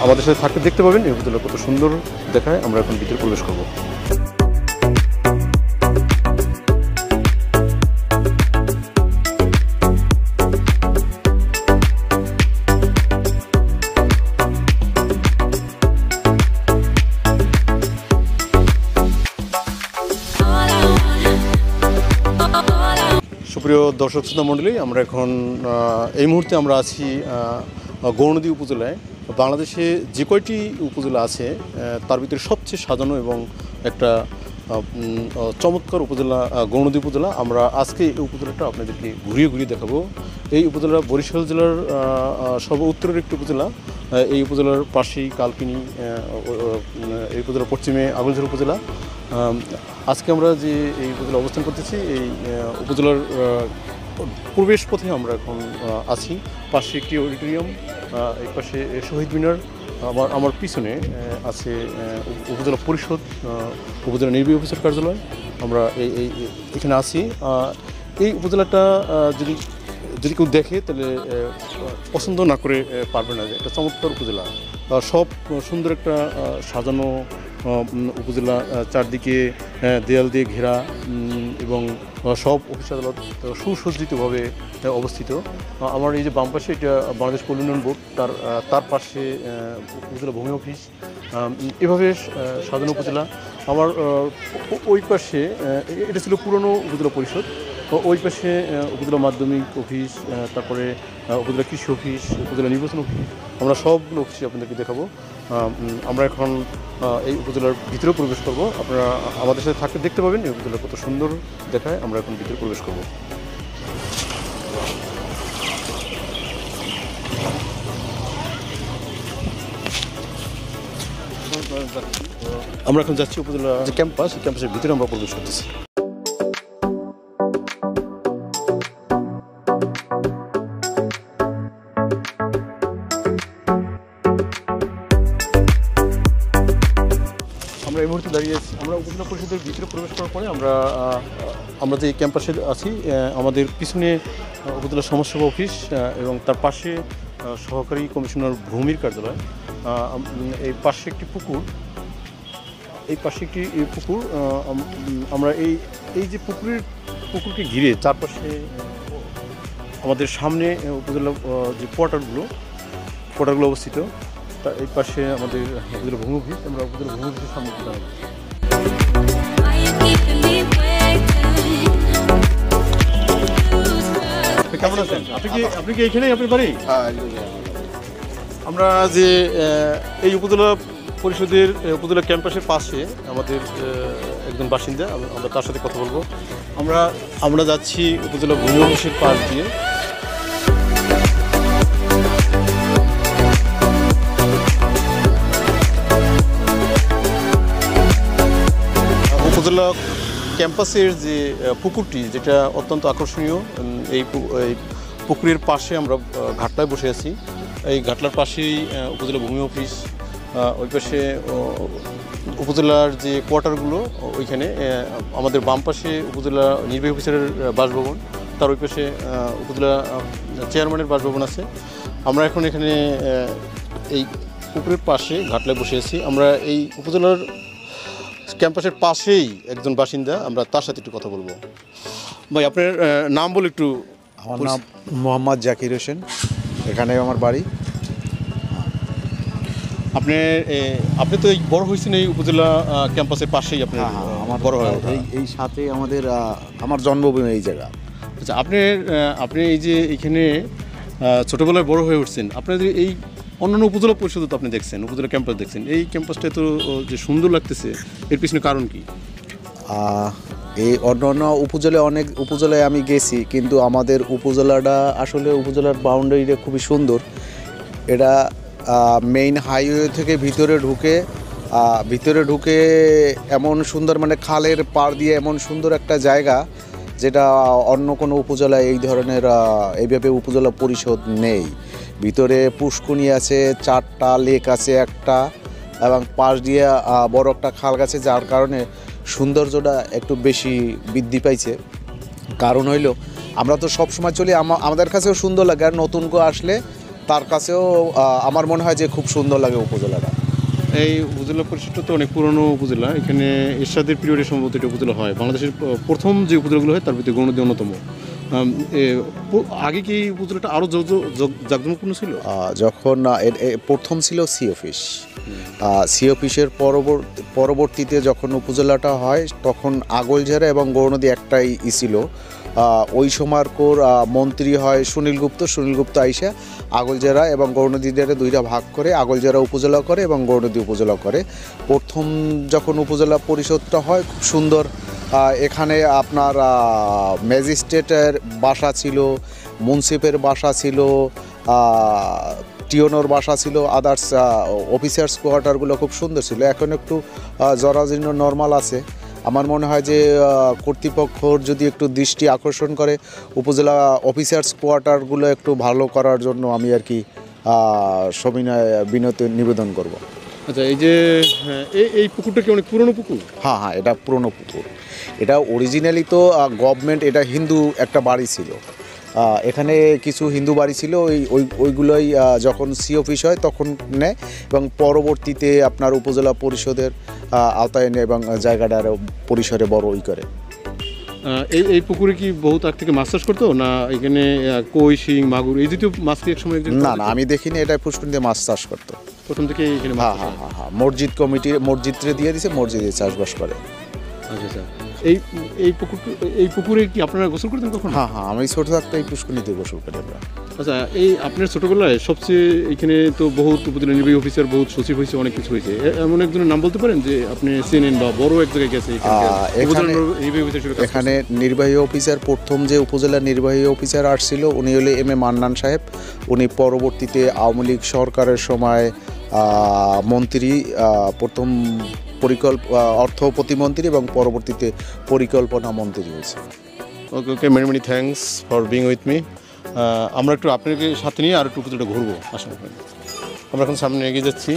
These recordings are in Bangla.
আমাদের সাথে থাকতে দেখতে পাবেন এই উপজেলা কত সুন্দর দেখায়। আমরা এখন ভিতরে প্রবেশ করব। সুপ্রিয় দর্শক শ্রোতা মণ্ডলী, আমরা এখন এই মুহূর্তে আমরা আছি গৌরনদী উপজেলায়। বাংলাদেশে যে কয়টি উপজেলা আছে তার ভিতরে সবচেয়ে সাজানো এবং একটা চমৎকার উপজেলা গৌরনদী উপজেলা। আমরা আজকে এই উপজেলাটা আপনাদেরকে ঘুরিয়ে ঘুরিয়ে দেখাবো। এই উপজেলা বরিশাল জেলার সর্ব উত্তরের একটি উপজেলা। এই উপজেলার পাশেই কালকিনি, এই উপজেলার পশ্চিমে আগুনঝোড় উপজেলা। আজকে আমরা যে এই উপজেলা অবস্থান করতেছি, এই উপজেলার প্রবেশ পথে আমরা এখন আছি। পাশে একটি অডিটোরিয়াম, এই পাশে শহীদ মিনার, আমার পিছনে আছে উপজেলা পরিষদ, উপজেলা নির্বাহী অফিসার কার্যালয়। আমরা এখানে আছি। এই উপজেলাটা যদি কেউ দেখে তাহলে পছন্দ না করে পারবে না যে একটা চমৎকার উপজেলা। সব সুন্দর একটা সাজানো উপজেলা, চারদিকে দেয়াল দিয়ে ঘেরা এবং সব অফিস আদালত সুসজ্জিতভাবে অবস্থিত। আমার এই যে বাম পাশে, এটা বাংলাদেশ পল্লী উন্নয়ন বোর্ড, তার পাশে উপজেলা ভূমি অফিস। এভাবে সাজানো উপজেলা। আমার ওই পাশে এটা ছিল পুরনো উপজেলা পরিষদ, ওই পাশে উপজেলা মাধ্যমিক অফিস, তারপরে উপজেলা কৃষি অফিস, উপজেলা নির্বাচন অফিস। আমরা সবগুলো অফিসে আপনাদেরকে দেখাবো। আমরা এখন এই উপজেলার ভিতরে প্রবেশ করব। আপনারা আমাদের সাথে থাকতে দেখতে পাবেন এই উপজেলা কত সুন্দর দেখায়। আমরা এখন ভিতরে প্রবেশ করব। আমরা এখন যাচ্ছি উপজেলা যে ক্যাম্পাস, এই ক্যাম্পাসের ভিতরে আমরা প্রবেশ করতেছি। আমরা এই মুহূর্তে দাঁড়িয়ে আছি। আমরা উপজেলা পরিষদের ভিতরে প্রবেশ করার পরে আমরা যে ক্যাম্পাসে আছি, আমাদের পিছনে উপজেলা সমাজসেবা অফিস এবং তার পাশে সহকারী কমিশনার ভূমির কার্যালয়। এই পাশে একটি পুকুর, আমরা এই যে পুকুরকে ঘিরে চারপাশে আমাদের সামনে উপজেলা যে কোয়ার্টারগুলো অবস্থিত। তা এই পাশে আমাদের উপজেলা ভূমি অফিস। আমরা উপজেলা ভূমি অফিসের সামনে দাঁড়াবো। কেমন আছেন? আপনি কি এখানেই আপনার বাড়ি? আমরা যে এই উপজেলা পরিষদের উপজেলা ক্যাম্পাসের পাশে আমাদের একজন বাসিন্দা, আমরা তার সাথে কথা বলবো। আমরা যাচ্ছি উপজেলা ভূমি অফিসের পাশ দিয়ে। উপজেলা ক্যাম্পাসের যে পুকুরটি, যেটা অত্যন্ত আকর্ষণীয়, এই পুকুরের পাশে আমরা ঘাটলায় বসে আছি। এই ঘাটলার পাশেই উপজেলা ভূমি অফিস, ওই পাশে উপজেলার যে কোয়ার্টারগুলো, ওইখানে আমাদের বাম পাশে উপজেলা নির্বাহী অফিসারের বাসভবন, তার ওই পাশে উপজেলা চেয়ারম্যানের বাসভবন আছে। আমরা এখন এখানে এই পুকুরের পাশে ঘাটলায় বসে আছি। আমরা এই উপজেলার ক্যাম্পাসের পাশেই একজন বাসিন্দা, আমরা তার সাথে একটু কথা বলবো। ভাই, আপনার নাম বলে একটু। আমার নাম মোহাম্মদ জাকির হোসেন, এখানে আমার বাড়ি। আপনি তো বড় হয়েছেন এই উপজেলা ক্যাম্পাসের পাশেই, আপনার আমার বড় হয় এই সাথে আমার জন্মভূমি এই জায়গা। আচ্ছা, আপনি এই যে এখানে ছোটোবেলায় বড় হয়ে উঠছেন, আপনাদের এই অন্যান্য উপজেলা পরিষদ তো আপনি দেখছেন, উপজেলা ক্যাম্পাস দেখছেন, এই ক্যাম্পাসটা তো যে সুন্দর লাগতেছে, এর পিছনে কারণ কি? এই অন্যান্য অনেক উপজেলায় আমি গেছি, কিন্তু আমাদের উপজেলাটা আসলে উপজেলার বাউন্ডারিটা খুবই সুন্দর। এটা মেইন হাইওয়ে থেকে ভিতরে ঢুকে এমন সুন্দর, মানে খালের পাড় দিয়ে এমন সুন্দর একটা জায়গা, যেটা অন্য কোনো উপজেলায় এই ধরনের এইভাবে উপজেলা পরিষদ নেই। ভিতরে পুষ্কুনি আছে, 4টা লেক আছে একটা, এবং পাশ দিয়ে বড় একটা খাল গেছে, যার কারণে সৌন্দর্যটা একটু বেশি বৃদ্ধি পাইছে। কারণ হইল আমরা তো সব সময় চলি, আমাদের কাছেও সুন্দর লাগে, আর নতুন করে আসলে তার কাছেও আমার মনে হয় যে খুব সুন্দর লাগে উপজেলাটা। এই উপজেলা পরিষদটা তো অনেক পুরনো উপজেলা। এখানে এরশাদের পিরিয়ডে সম্ভবত এটা উপজেলা হয়। বাংলাদেশের প্রথম যে উপজেলাগুলো হয় তার ভিতরে গৌরনদী অন্যতম। আগে কি এই উপজেলাটা আরও জাঁকজমকপূর্ণ ছিল? যখন প্রথম ছিল সি অফিস, সি অফিসের পরবর্তীতে যখন উপজেলাটা হয় তখন আগলঝাড়া এবং গৌরনদী একটাই ছিল। ওই সময়কর মন্ত্রী হয় সুনীল গুপ্ত আইসা আগলঝাড়া এবং গৌরনদীটারে দুইটা ভাগ করে আগলঝাড়া উপজেলা করে এবং গৌরনদী উপজেলা করে। প্রথম যখন উপজেলা পরিষদটা হয় খুব সুন্দর, এখানে আপনার ম্যাজিস্ট্রেটের বাসা ছিল, মুন্সিফের বাসা ছিল, টিওনোর বাসা ছিল, আদার্স অফিসার্স কোয়ার্টারগুলো খুব সুন্দর ছিল। এখন একটু জরাজীর্ণ নর্মাল আছে। আমার মনে হয় যে কর্তৃপক্ষর যদি একটু দৃষ্টি আকর্ষণ করে উপজেলা অফিসার্স কোয়ার্টারগুলো একটু ভালো করার জন্য আমি আর কি সবিনয় বিনত নিবেদন করব। আচ্ছা, এই যে এই পুকুরটা কি অনেক পুরনো পুকুর? হ্যাঁ, এটা পুরনো পুকুর। এটা অরিজিনালি তো গভর্নমেন্ট, এটা হিন্দু একটা বাড়ি ছিল। এখানে কিছু হিন্দু বাড়ি ছিল, ওইগুলোই যখন সি অফিস হয় তখন নেয় এবং পরবর্তীতে আপনার উপজেলা পরিষদের আওতায় নেয় এবং জায়গাটার পরিসরে বড় করে। এই পুকুরে কি বহুত আগ থেকে মাছ চাষ করতো না? এখানে কই, শিং, মাগুর এই জাতীয় মাছ কি এক সময়? না, আমি দেখিনি। এটা পুষ্করিণীতে মাছ চাষ করতো প্রথম থেকে এখানে। হ্যাঁ, মসজিদে দিয়ে দিছে, মসজিদে চাষবাস করে। আচ্ছা, এই পুকুরে কি আপনারা গোসল করতেন কখন? হ্যাঁ, আমি ছোট থাকতে এই পুষ্করিণীতে গোসল করি আমরা। আচ্ছা, এই আপনার ছোটবেলায় সবচেয়ে এখানে তো বহুত উপজেলা নির্বাহী অফিসার, বহুত সচিব হয়েছে, অনেক কিছু হয়েছে। এমন একজনের নাম বলতে পারেন যে আপনি চেনেন বা বড় এক জায়গায় গেছে? এখানে নির্বাহী অফিসার, প্রথম যে উপজেলা নির্বাহী অফিসার আসছিল উনি হলে এম এ মান্নান সাহেব। উনি পরবর্তীতে আওয়ামী লীগ সরকারের সময় মন্ত্রী, প্রথম অর্থ প্রতিমন্ত্রী এবং পরবর্তীতে পরিকল্পনা মন্ত্রী হয়েছে। Okay, many thanks for being with me. আমরা একটু আপনাকে সাথে নিয়ে আর একটু উপজেলাটা ঘুরবো। আসেন, আমরা এখন সামনে এগিয়ে যাচ্ছি।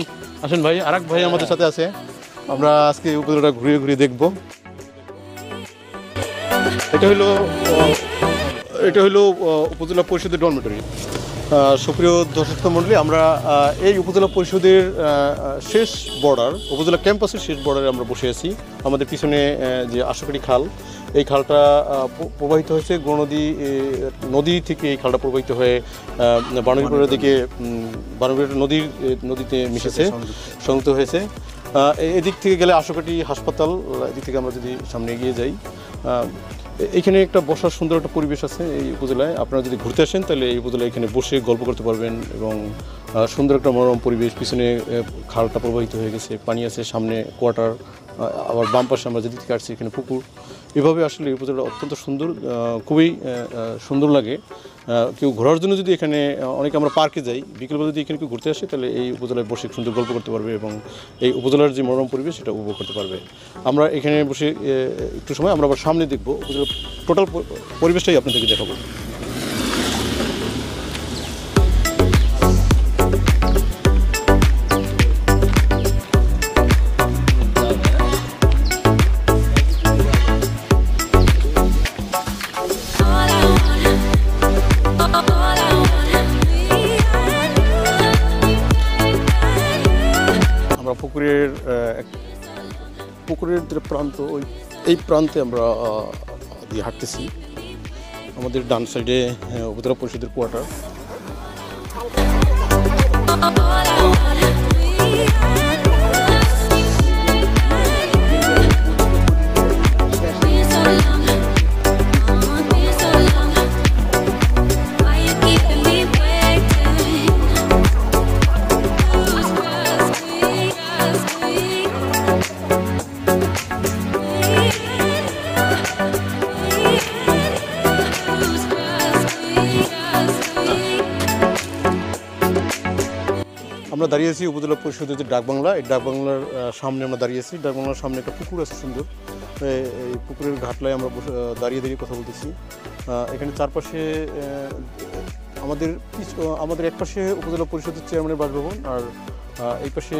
আসেন ভাই, আর এক ভাই আমাদের সাথে আছে। আমরা আজকে উপজেলাটা ঘুরিয়ে দেখবো। এটা হলো উপজেলা পরিষদের ডরমিটরি। সুপ্রিয় দর্শক মণ্ডলী, আমরা এই উপজেলা পরিষদের শেষ বর্ডার, উপজেলা ক্যাম্পাসের শেষ বর্ডারে আমরা বসে আছি। আমাদের পিছনে যে আশাকারি খাল, এই খালটা প্রবাহিত হয়েছে গৌরনদী নদী থেকে। এই খালটা প্রবাহিত হয়ে বাণীপুরের দিকে, বাণীপুর নদীতে মিশেছে, সংযুক্ত হয়েছে। এদিক থেকে গেলে আশাকাটি হাসপাতাল, এদিক থেকে আমরা যদি সামনে এগিয়ে যাই, এখানে একটা বসার সুন্দর একটা পরিবেশ আছে এই উপজেলায়। আপনারা যদি ঘুরতে আসেন তাহলে এই উপজেলায় এখানে বসে গল্প করতে পারবেন এবং সুন্দর একটা মনোরম পরিবেশ। পিছনে খালটা প্রবাহিত হয়ে গেছে, পানি আছে, সামনে কোয়ার্টার, আবার বাম পাশে আমরা যেদিকে আসছি এখানে পুকুর। এভাবে আসলে এই উপজেলা অত্যন্ত সুন্দর, খুবই সুন্দর লাগে। কেউ ঘোরার জন্য যদি এখানে, অনেকে আমরা পার্কে যাই, বিকেলবেলা যদি এখানে কেউ ঘুরতে আসে তাহলে এই উপজেলায় বসে সুন্দর গল্প করতে পারবে এবং এই উপজেলার যে মনোরম পরিবেশ সেটা উপভোগ করতে পারবে। আমরা এখানে বসে একটু সময় আমরা আবার সামনে দেখবো, উপজেলার টোটাল পরিবেশটাই আপনাদেরকে দেখাবো। পুকুরের যে প্রান্ত, এই প্রান্তে আমরা দিয়ে হাঁটতেছি। আমাদের ডান সাইডে উপজেলা পরিষদের কোয়ার্টার। আমরা দাঁড়িয়েছি উপজেলা পরিষদের যে ডাকবাংলা, এই ডাকবাংলার সামনে আমরা দাঁড়িয়েছি। ডাকবাংলার সামনে একটা পুকুর আছে সুন্দর, এই পুকুরের ঘাটলায় আমরা দাঁড়িয়ে কথা বলতেছি। এখানে চারপাশে আমাদের এক পাশে উপজেলা পরিষদের চেয়ারম্যানের বাসভবন, আর এই পাশে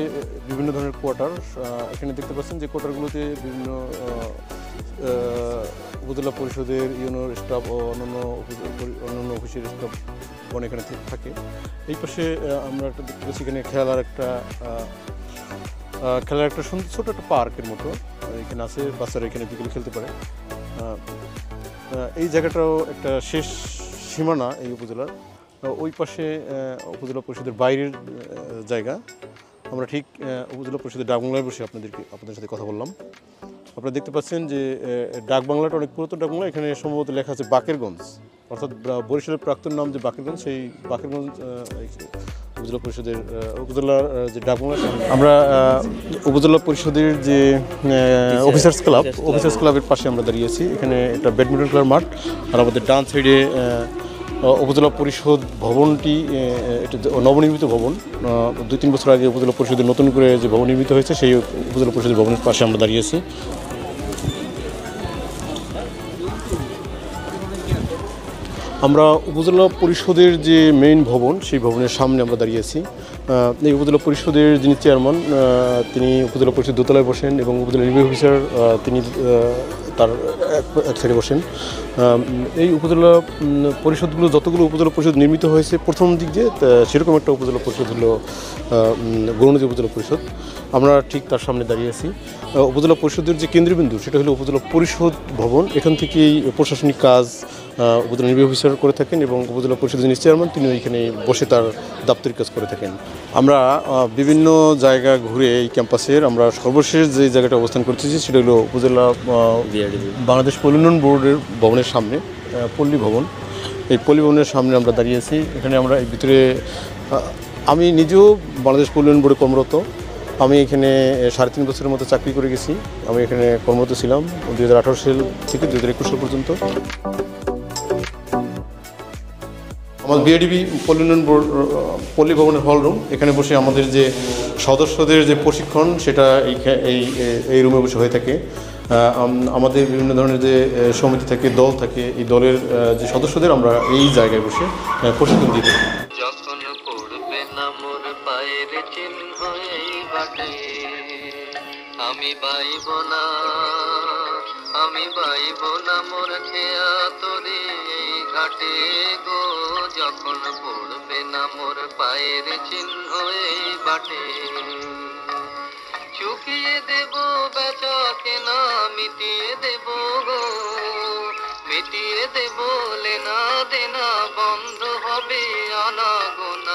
বিভিন্ন ধরনের কোয়ার্টার। এখানে দেখতে পাচ্ছেন যে কোয়ার্টারগুলোতে বিভিন্ন উপজেলা পরিষদের ইউনোর স্টাফ ও অন্যান্য অফিসের স্টাফ এখানে থাকে। এই পাশে আমরা একটা দেখতে পাচ্ছি এখানে খেলার একটা ছোট একটা পার্কের মতো এখানে আছে, বাচ্চারা এখানে বিকেলে খেলতে পারে। এই জায়গাটাও একটা শেষ সীমানা এই উপজেলার, ওই পাশে উপজেলা পরিষদের বাইরের জায়গা। আমরা ঠিক উপজেলা পরিষদের ডাকবাংলায় বসে আপনাদের সাথে কথা বললাম। আপনারা দেখতে পাচ্ছেন যে ডাকবাংলাটা অনেক পুরাতন ডাকবাংলা। এখানে সম্ভবত লেখা আছে বাকেরগঞ্জ, অর্থাৎ বরিশালের প্রাক্তন নাম যে বাকেরগঞ্জ, সেই বাকেরগঞ্জ উপজেলা পরিষদের উপজেলার যে ডাকবাংলা। আমরা উপজেলা পরিষদের যে অফিসার্স ক্লাবের পাশে আমরা দাঁড়িয়েছি। এখানে একটা ব্যাডমিন্টন খেলার মাঠ, আর আমাদের ডান সাইডে উপজেলা পরিষদ ভবনটি, এটা নবনির্মিত ভবন। 2-3 বছর আগে উপজেলা পরিষদের নতুন করে যে ভবন নির্মিত হয়েছে, সেই উপজেলা পরিষদের ভবনের পাশে আমরা দাঁড়িয়েছি। আমরা উপজেলা পরিষদের যে মেইন ভবন, সেই ভবনের সামনে আমরা দাঁড়িয়েছি। এই উপজেলা পরিষদের যিনি চেয়ারম্যান, তিনি উপজেলা পরিষদ দোতলায় বসেন এবং উপজেলা নির্বাহী অফিসার তিনি তার এক সাইডে বসেন। এই উপজেলা পরিষদগুলো, যতগুলো উপজেলা পরিষদ নির্মিত হয়েছে প্রথম দিক দিয়ে, সেরকম একটা উপজেলা পরিষদ হলো গৌরনদী উপজেলা পরিষদ। আমরা ঠিক তার সামনে দাঁড়িয়ে আছি। উপজেলা পরিষদের যে কেন্দ্রবিন্দু, সেটা হলো উপজেলা পরিষদ ভবন। এখান থেকেই প্রশাসনিক কাজ উপজেলা নির্বাহী অফিসার করে থাকেন এবং উপজেলা পরিষদের যিনি চেয়ারম্যান, তিনি এখানে বসে তার দাপ্তরিক কাজ করে থাকেন। আমরা বিভিন্ন জায়গা ঘুরে এই ক্যাম্পাসের আমরা সর্বশেষ যে জায়গাটা অবস্থান করতেছি, সেটা হলো উপজেলা বাংলাদেশ পল্লী উন্নয়ন বোর্ডের ভবনের সামনে, পল্লী ভবন। এই পল্লী ভবনের সামনে আমরা দাঁড়িয়েছি। এখানে আমরা এই ভিতরে, আমি নিজেও বাংলাদেশ পল্লী উন্নয়ন বোর্ডে কর্মরত। আমি এখানে 3.5 বছরের মতো চাকরি করে গেছি। আমি এখানে কর্মরত ছিলাম 2018 সাল থেকে 2021 সাল পর্যন্ত। আমাদের বিআইডিবি পল্লী উন্নয়ন বোর্ড পল্লী ভবনের হল রুম, এখানে বসে আমাদের যে সদস্যদের যে প্রশিক্ষণ, সেটা এই রুমে বসে হয়ে থাকে। আমাদের বিভিন্ন ধরনের যে সমিতি থাকে, দল থাকে, এই দলের যে সদস্যদের আমরা এই জায়গায় বসে প্রশিক্ষণ দিই। যখন পড়বে না মোর পায়ের চিহ্ন এই বাটে, আমি বাইব না মোর খেয়া তোরে এই ঘাটে গো। যখন পড়বে না মোর পায়ের চিহ্ন এই বাটে, চুকিয়ে দেব বেচা কেনা, মিটিয়ে দেব গো, মিটিয়ে দেব লেনা দেনা, বন্ধ হবে আনাগোনা।